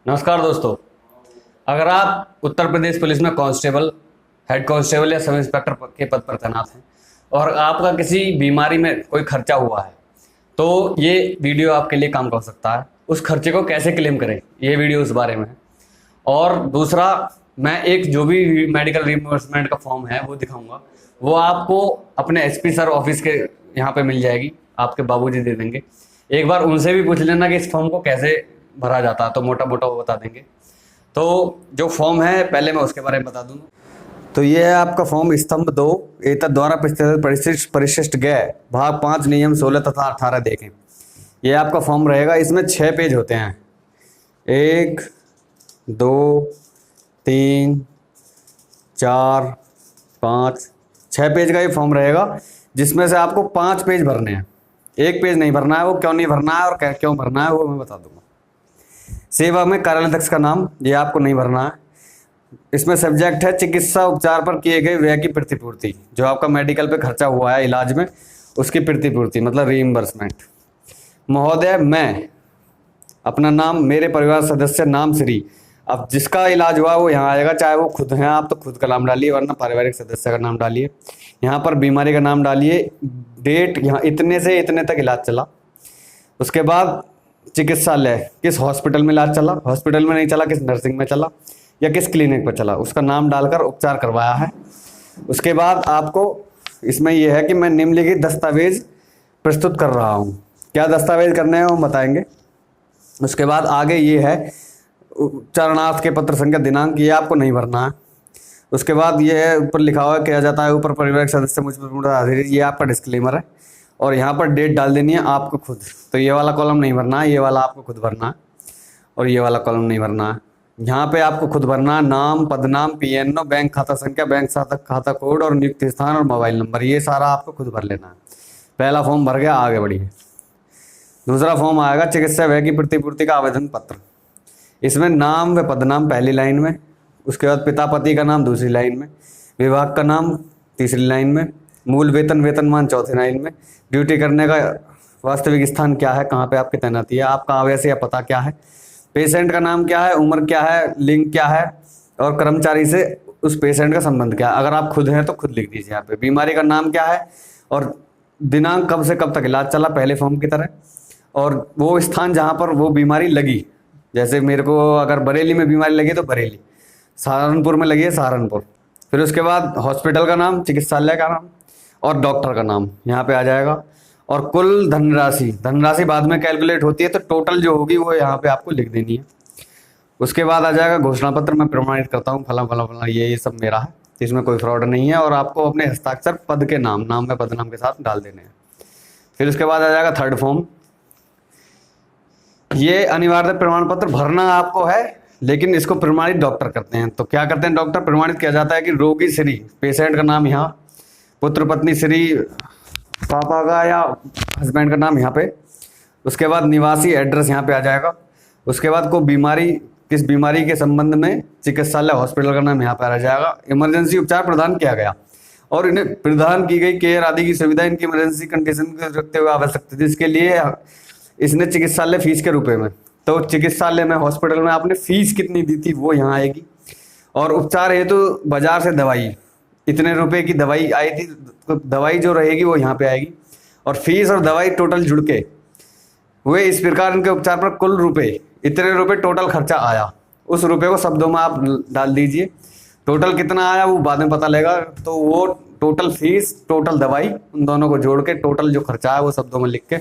नमस्कार दोस्तों। अगर आप उत्तर प्रदेश पुलिस में कांस्टेबल, हेड कांस्टेबल या सब इंस्पेक्टर के पद पर तैनात हैं और आपका किसी बीमारी में कोई खर्चा हुआ है तो ये वीडियो आपके लिए काम कर सकता है। उस खर्चे को कैसे क्लेम करें, ये वीडियो उस बारे में है। और दूसरा, मैं एक जो भी मेडिकल रिइंबर्समेंट का फॉर्म है वो दिखाऊंगा, वो आपको अपने एसपी सर ऑफिस के यहाँ पे मिल जाएगी, आपके बाबूजी दे देंगे। एक बार उनसे भी पूछ लेना कि इस फॉर्म को कैसे भरा जाता है, तो मोटा मोटा वो बता देंगे। तो जो फॉर्म है पहले मैं उसके बारे में बता दूँ। तो ये है आपका फॉर्म स्तंभ 2 एतद द्वारा परिशिष्ट गए भाग 5 नियम 16 तथा 18 देखें। ये आपका फॉर्म रहेगा। इसमें 6 पेज होते हैं, 1 2 3 4 5 6 पेज का ये फॉर्म रहेगा, जिसमें से आपको 5 पेज भरने हैं। एक पेज नहीं भरना है। वो क्यों नहीं भरना है और क्यों भरना है वो मैं बता दूंगा। सेवा में कार्यालयाध्यक्ष का नाम ये आपको नहीं भरना है। इसमें सब्जेक्ट है चिकित्सा उपचार पर किए गए व्यय की प्रतिपूर्ति, जो आपका मेडिकल पे खर्चा हुआ है इलाज में, उसकी प्रतिपूर्ति मतलब रीइंबर्समेंट। महोदय, मैं अपना नाम, मेरे परिवार सदस्य नाम श्री। अब जिसका इलाज हुआ वो यहाँ आएगा, चाहे वो खुद हैं आप तो खुद का नाम डालिए, वरना पारिवारिक सदस्य का नाम डालिए। यहाँ पर बीमारी का नाम डालिए, डेट, यहाँ इतने से इतने तक इलाज चला। उसके बाद चिकित्सालय, किस हॉस्पिटल में इलाज चला, हॉस्पिटल में नहीं चला, किस नर्सिंग में चला या किस क्लिनिक पर चला, उसका नाम डालकर उपचार करवाया है। उसके बाद आपको इसमें यह है कि मैं निम्नलिखित दस्तावेज प्रस्तुत कर रहा हूँ। क्या दस्तावेज करने हैं वो बताएंगे। उसके बाद आगे ये है उपचारणार्थ के पत्र संख्या दिनांक, ये आपको नहीं भरना है। उसके बाद ये है ऊपर लिखा हुआ किया जाता है ऊपर परिवारिक सदस्य मुझ पर आधारित, ये आपका डिस्क्लेमर है। और यहाँ पर डेट डाल देनी है आपको खुद। तो ये वाला कॉलम नहीं भरना है, ये वाला आपको खुद भरना है। और ये वाला कॉलम नहीं भरना है। यहाँ पे आपको खुद भरना है नाम, पदनाम, पीएनओ, बैंक खाता संख्या, बैंक खाता कोड और नियुक्त स्थान और मोबाइल नंबर, ये सारा आपको खुद भर लेना है। पहला फॉर्म भर गया, आगे बढ़िए। दूसरा फॉर्म आएगा चिकित्सा व्यय की प्रतिपूर्ति का आवेदन पत्र। इसमें नाम व पदनाम पहली लाइन में, उसके बाद पिता पति का नाम दूसरी लाइन में, विभाग का नाम तीसरी लाइन में, मूल वेतन वेतनमान चौथी लाइन में, ड्यूटी करने का वास्तविक स्थान क्या है, कहाँ पे आपकी तैनाती है, आपका आवास या पता क्या है, पेशेंट का नाम क्या है, उम्र क्या है, लिंग क्या है और कर्मचारी से उस पेशेंट का संबंध क्या है। अगर आप खुद हैं तो खुद लिख दीजिए यहाँ पे। बीमारी का नाम क्या है और दिनांक कब से कब तक इलाज चला, पहले फॉर्म की तरह। और वो स्थान जहाँ पर वो बीमारी लगी, जैसे मेरे को अगर बरेली में बीमारी लगी तो बरेली, सहारनपुर में लगी है सहारनपुर। फिर उसके बाद हॉस्पिटल का नाम, चिकित्सालय का नाम और डॉक्टर का नाम यहाँ पे आ जाएगा। और कुल धनराशि बाद में कैलकुलेट होती है, तो टोटल जो होगी वो यहाँ पे आपको लिख देनी है। उसके बाद आ जाएगा घोषणा पत्र, मैं प्रमाणित करता हूँ फला फला फला, ये सब मेरा है, इसमें कोई फ्रॉड नहीं है। और आपको अपने हस्ताक्षर पद के नाम में पदनाम के साथ डाल देने हैं। फिर उसके बाद आ जाएगा थर्ड फॉर्म। ये अनिवार्य प्रमाण पत्र भरना आपको है, लेकिन इसको प्रमाणित डॉक्टर करते हैं। तो क्या करते हैं डॉक्टर, प्रमाणित किया जाता है कि रोगी श्री, पेशेंट का नाम यहाँ, पुत्र पत्नी श्री, पापा का या हस्बैंड का नाम यहाँ पे। उसके बाद निवासी एड्रेस यहाँ पे आ जाएगा। उसके बाद को बीमारी, किस बीमारी के संबंध में चिकित्सालय हॉस्पिटल का नाम यहाँ पे आ जाएगा। इमरजेंसी उपचार प्रदान किया गया और इन्हें प्रदान की गई केयर आदि की सुविधा इनकी इमरजेंसी कंडीशन को रखते हुए आवश्यक थी, जिसके लिए इसने चिकित्सालय फीस के रुपए में, तो चिकित्सालय में हॉस्पिटल में आपने फीस कितनी दी थी वो यहाँ आएगी। और उपचार हेतु तो बाजार से दवाई, इतने रुपए की दवाई आई थी, तो दवाई जो रहेगी वो यहाँ पे आएगी। और फीस और दवाई टोटल जुड़ के हुए इस प्रकार इनके उपचार पर कुल रुपए, इतने रुपए टोटल खर्चा आया। उस रुपए को शब्दों में आप डाल दीजिए। टोटल कितना आया वो बाद में पता लगेगा। तो वो टोटल फीस, टोटल दवाई, उन दोनों को जोड़ के टोटल जो खर्चा है वो शब्दों में लिख के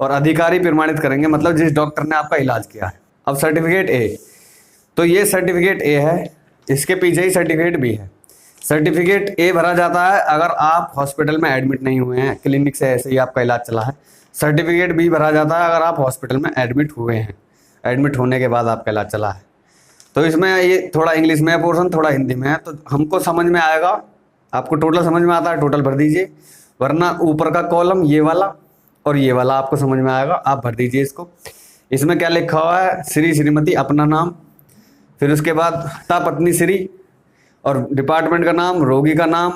और अधिकारी प्रमाणित करेंगे, मतलब जिस डॉक्टर ने आपका इलाज किया है। अब सर्टिफिकेट ए, तो ये सर्टिफिकेट ए है, इसके पीछे ही सर्टिफिकेट बी है। सर्टिफिकेट ए भरा जाता है अगर आप हॉस्पिटल में एडमिट नहीं हुए हैं, क्लिनिक से ऐसे ही आपका इलाज चला है। सर्टिफिकेट बी भरा जाता है अगर आप हॉस्पिटल में एडमिट हुए हैं, एडमिट होने के बाद आपका इलाज चला है। तो इसमें ये थोड़ा इंग्लिश में है पोर्शन, थोड़ा हिंदी में है, तो हमको समझ में आएगा। आपको टोटल समझ में आता है, टोटल भर दीजिए, वरना ऊपर का कॉलम ये वाला और ये वाला आपको समझ में आएगा, आप भर दीजिए इसको। इसमें क्या लिखा हुआ है, श्री श्रीमती अपना नाम, फिर उसके बाद पिता पत्नी श्री और डिपार्टमेंट का नाम, रोगी का नाम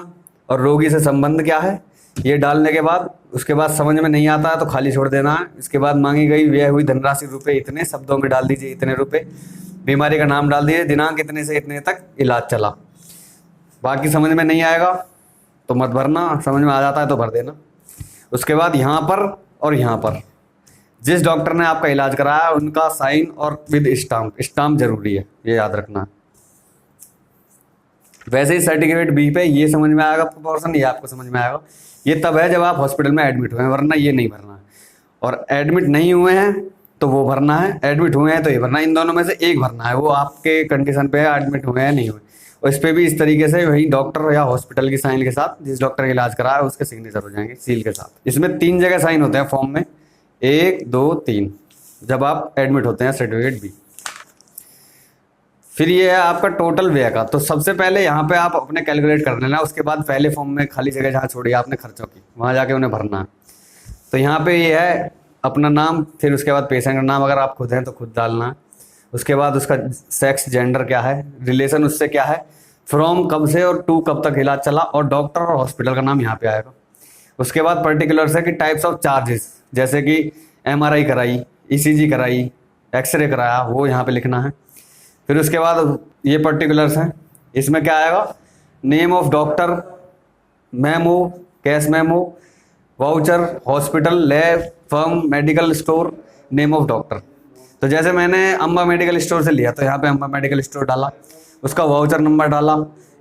और रोगी से संबंध क्या है, ये डालने के बाद उसके बाद समझ में नहीं आता है तो खाली छोड़ देना है। इसके बाद मांगी गई व्यय हुई धनराशि रुपए इतने, शब्दों में डाल दीजिए इतने रुपए। बीमारी का नाम डाल दिए, दिनांक इतने से इतने तक इलाज चला। बाकी समझ में नहीं आएगा तो मत भरना, समझ में आ जाता है तो भर देना। उसके बाद यहाँ पर और यहाँ पर जिस डॉक्टर ने आपका इलाज कराया उनका साइन और विद स्टाम्प जरूरी है, ये याद रखना। वैसे ही सर्टिफिकेट बी पे ये समझ में आएगा आपको पोर्शन, ये आपको समझ में आएगा। ये तब है जब आप हॉस्पिटल में एडमिट हुए हैं, वरना ये नहीं भरना है। और एडमिट नहीं हुए हैं तो वो भरना है, एडमिट हुए हैं तो ये भरना है। इन दोनों में से एक भरना है, वो आपके कंडीशन पे है, एडमिट हुए हैं नहीं हुए। और इस पर भी इस तरीके से वही डॉक्टर या हॉस्पिटल की साइन के साथ, जिस डॉक्टर का इलाज करा है उसके सिग्नेचर हो जाएंगे सील के साथ। इसमें 3 जगह साइन होते हैं फॉर्म में, 1 2 3, जब आप एडमिट होते हैं सर्टिफिकेट बी। फिर ये है आपका टोटल व्यय का। तो सबसे पहले यहाँ पे आप अपने कैलकुलेट कर लेना, उसके बाद पहले फॉर्म में खाली जगह जहाँ छोड़ी आपने खर्चों की, वहाँ जाके उन्हें भरना है। तो यहाँ पे ये है अपना नाम, फिर उसके बाद पेशेंट का नाम, अगर आप खुद हैं तो खुद डालना है। उसके बाद उसका सेक्स जेंडर क्या है, रिलेशन उससे क्या है, फ्रॉम कब से और टू कब तक इलाज चला, और डॉक्टर और हॉस्पिटल का नाम यहाँ पे आएगा। उसके बाद पर्टिकुलर्स है कि टाइप्स ऑफ चार्जेस, जैसे कि MRI कराई, ECG कराई, एक्सरे कराया, वो यहाँ पे लिखना है। फिर उसके बाद ये पर्टिकुलर्स हैं, इसमें क्या आएगा, name of doctor, memo, cash memo, voucher, hospital, lab, firm, medical store, name of doctor. तो जैसे मैंने अम्बा मेडिकल स्टोर से लिया तो यहाँ पे अम्बा मेडिकल स्टोर डाला, उसका वाउचर नंबर डाला,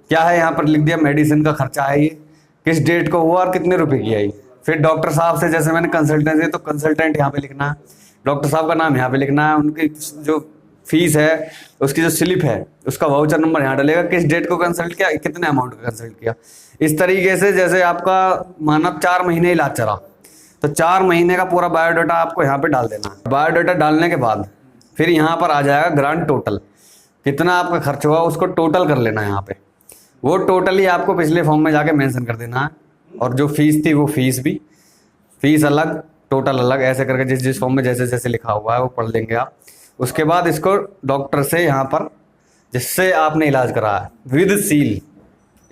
क्या है यहाँ पर लिख दिया, मेडिसिन का खर्चा है ये, किस डेट को हुआ और कितने रुपए की आई। फिर डॉक्टर साहब से जैसे मैंने कंसल्टेंसी तो कंसल्टेंट यहाँ पे लिखना है, डॉक्टर साहब का नाम यहाँ पे लिखना है, उनकी जो फीस है उसकी जो स्लिप है उसका वाउचर नंबर यहाँ डालेगा, किस डेट को कंसल्ट किया, कितने अमाउंट का कंसल्ट किया। इस तरीके से जैसे आपका माना 4 महीने इलाज चला तो 4 महीने का पूरा बायोडाटा आपको यहाँ पे डाल देना है। बायोडाटा डालने के बाद फिर यहाँ पर आ जाएगा ग्रांड टोटल, कितना आपका खर्च हुआ उसको टोटल कर लेना है यहाँ पे। वो टोटल ही आपको पिछले फॉर्म में जाके मेंशन कर देना है, और जो फीस थी वो फीस भी, फीस अलग टोटल अलग, ऐसे करके जिस जिस फॉर्म में जैसे जैसे लिखा हुआ है वो पढ़ लेंगे आप। उसके बाद इसको डॉक्टर से यहाँ पर जिससे आपने इलाज कराया विद सील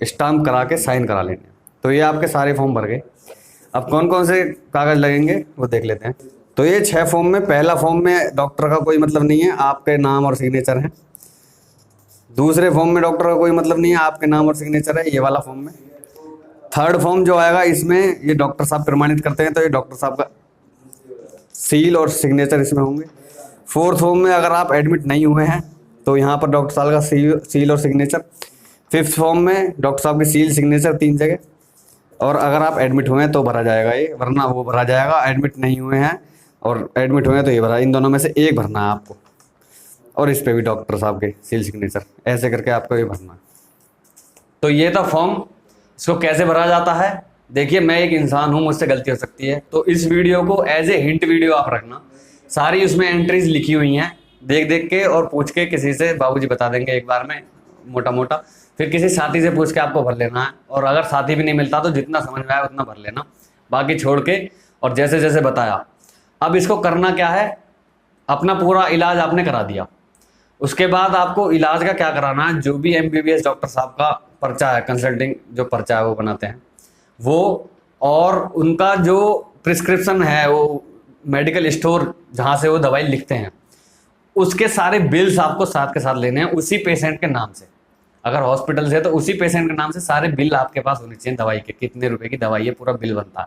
स्टाम्प करा के साइन करा लेंगे। तो ये आपके सारे फॉर्म भर गए। अब कौन कौन से कागज़ लगेंगे वो देख लेते हैं। तो ये 6 फॉर्म में, पहला फॉर्म में डॉक्टर का कोई मतलब नहीं है, आपके नाम और सिग्नेचर है। दूसरे फॉर्म में डॉक्टर का कोई मतलब नहीं है, आपके नाम और सिग्नेचर है, ये वाला फॉर्म में। थर्ड फॉर्म जो आएगा इसमें ये डॉक्टर साहब प्रमाणित करते हैं, तो ये डॉक्टर साहब का सील और सिग्नेचर इसमें होंगे। फोर्थ फॉर्म में अगर आप एडमिट नहीं हुए हैं तो यहाँ पर डॉक्टर साहब का सील और सिग्नेचर। फिफ्थ फॉर्म में डॉक्टर साहब की सील सिग्नेचर 3 जगह, और अगर आप एडमिट हुए हैं तो भरा जाएगा ये, वरना वो भरा जाएगा। एडमिट नहीं हुए हैं और एडमिट हुए हैं तो ये भरा, इन दोनों में से एक भरना है आपको, और इस पर भी डॉक्टर साहब के सील सिग्नेचर, ऐसे करके आपको ये भरना है। तो ये था फॉर्म, इसको कैसे भरा जाता है। देखिए मैं एक इंसान हूँ, मुझसे गलती हो सकती है, तो इस वीडियो को एज ए हिंट वीडियो आप रखना। सारी उसमें एंट्रीज लिखी हुई हैं, देख देख के और पूछ के किसी से, बाबूजी बता देंगे एक बार में मोटा मोटा, फिर किसी साथी से पूछ के आपको भर लेना है। और अगर साथी भी नहीं मिलता तो जितना समझ में आया उतना भर लेना, बाकी छोड़ के। और जैसे जैसे बताया, अब इसको करना क्या है, अपना पूरा इलाज आपने करा दिया, उसके बाद आपको इलाज का क्या कराना है, जो भी MBBS डॉक्टर साहब का पर्चा है, कंसल्टिंग जो पर्चा है वो बनाते हैं वो, और उनका जो प्रिस्क्रिप्शन है, वो मेडिकल स्टोर जहाँ से वो दवाई लिखते हैं, उसके सारे बिल्स आपको साथ के साथ लेने हैं, उसी पेशेंट के नाम से। अगर हॉस्पिटल से तो उसी पेशेंट के नाम से सारे बिल आपके पास होने चाहिए, दवाई के कितने रुपए की दवाई है, पूरा बिल बनता है।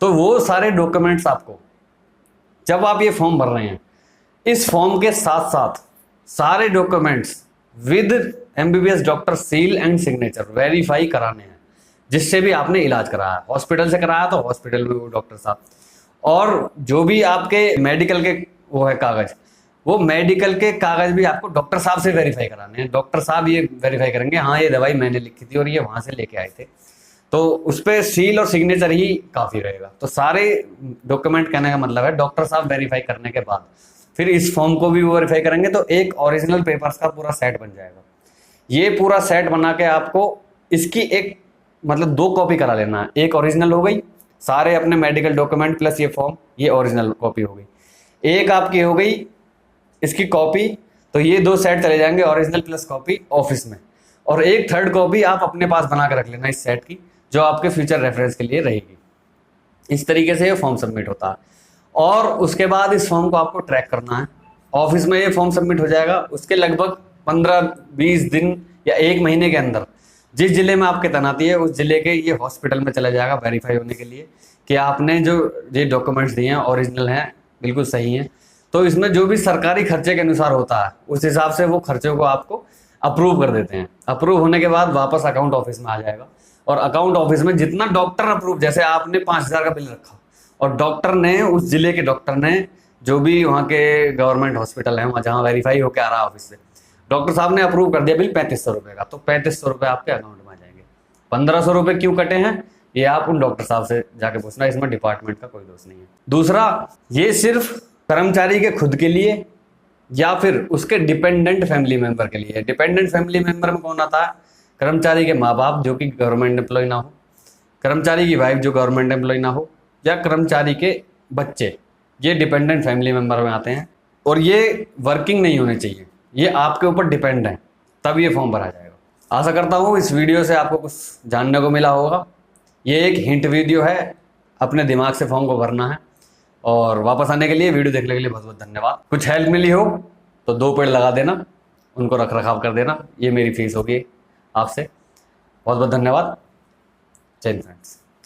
तो वो सारे डॉक्यूमेंट्स आपको, जब आप ये फॉर्म भर रहे हैं, इस फॉर्म के साथ साथ सारे documents with MBBS doctor seal and signature verify कराने हैं, जिससे भी आपने इलाज कराया। हॉस्पिटल से कराया तो हॉस्पिटल में वो डॉक्टर साहब, और जो भी आपके मेडिकल के वो है कागज, वो मेडिकल के कागज भी आपको डॉक्टर साहब से वेरीफाई कराने हैं। डॉक्टर साहब ये वेरीफाई करेंगे, हाँ ये दवाई मैंने लिखी थी और ये वहां से लेके आए थे, तो उस पर सील और सिग्नेचर ही काफी रहेगा। तो सारे डॉक्यूमेंट, कहने का मतलब है डॉक्टर साहब वेरीफाई करने के बाद फिर इस फॉर्म को भी वेरीफाई करेंगे, तो एक ओरिजिनल पेपर्स का पूरा सेट बन जाएगा। ये पूरा सेट बना के आपको इसकी एक मतलब 2 कॉपी करा लेना है। एक ओरिजिनल हो गई, सारे अपने मेडिकल डॉक्यूमेंट प्लस ये फॉर्म, ये ओरिजिनल कॉपी हो गई। एक आपकी हो गई इसकी कॉपी, तो ये 2 सेट चले जाएंगे, ओरिजिनल प्लस कॉपी ऑफिस में। और एक थर्ड कॉपी आप अपने पास बना कर रख लेना इस सेट की, जो आपके फ्यूचर रेफरेंस के लिए रहेगी। इस तरीके से ये फॉर्म सबमिट होता है। और उसके बाद इस फॉर्म को आपको ट्रैक करना है, ऑफिस में ये फॉर्म सबमिट हो जाएगा। उसके लगभग 15-20 दिन या 1 महीने के अंदर जिस जिले में आपकी तैनाती है उस जिले के ये हॉस्पिटल में चला जाएगा वेरीफाई होने के लिए कि आपने जो ये डॉक्यूमेंट्स दिए हैं ओरिजिनल हैं, बिल्कुल सही हैं। तो इसमें जो भी सरकारी खर्चे के अनुसार होता है उस हिसाब से वो खर्चों को आपको अप्रूव कर देते हैं। अप्रूव होने के बाद वापस अकाउंट ऑफिस में आ जाएगा और अकाउंट ऑफिस में जितना डॉक्टर अप्रूव, जैसे आपने 5,000 का बिल रखा और डॉक्टर ने, उस जिले के डॉक्टर ने, जो भी वहाँ के गवर्नमेंट हॉस्पिटल है वहाँ जहाँ वेरीफाई होकर आ रहा है ऑफिस से, डॉक्टर साहब ने अप्रूव कर दिया बिल 3500 रुपये का, तो 3500 रुपये आपके अकाउंट में आ जाएंगे। 1500 रुपये क्यों कटे हैं ये आप उन डॉक्टर साहब से जाके पूछना, इसमें डिपार्टमेंट का कोई दोष नहीं है। दूसरा, ये सिर्फ कर्मचारी के खुद के लिए या फिर उसके डिपेंडेंट फैमिली मेंबर के लिए। डिपेंडेंट फैमिली मेंबर में कौन आता है? कर्मचारी के माँ बाप जो कि गवर्नमेंट एम्प्लॉय ना हो, कर्मचारी की वाइफ जो गवर्नमेंट एम्प्लॉय ना हो, या कर्मचारी के बच्चे, ये डिपेंडेंट फैमिली मेंबर में आते हैं। और ये वर्किंग नहीं होने चाहिए, ये आपके ऊपर डिपेंड है, तब ये फॉर्म भरा जाएगा। आशा करता हूँ इस वीडियो से आपको कुछ जानने को मिला होगा। ये एक हिंट वीडियो है, अपने दिमाग से फॉर्म को भरना है। और वापस आने के लिए, वीडियो देखने के लिए बहुत बहुत धन्यवाद। कुछ हेल्प मिली हो तो 2 पेड़ लगा देना, उनको रख रखाव कर देना, ये मेरी फीस होगी आपसे। बहुत बहुत धन्यवाद। जय हिंद फ्रेंड्स।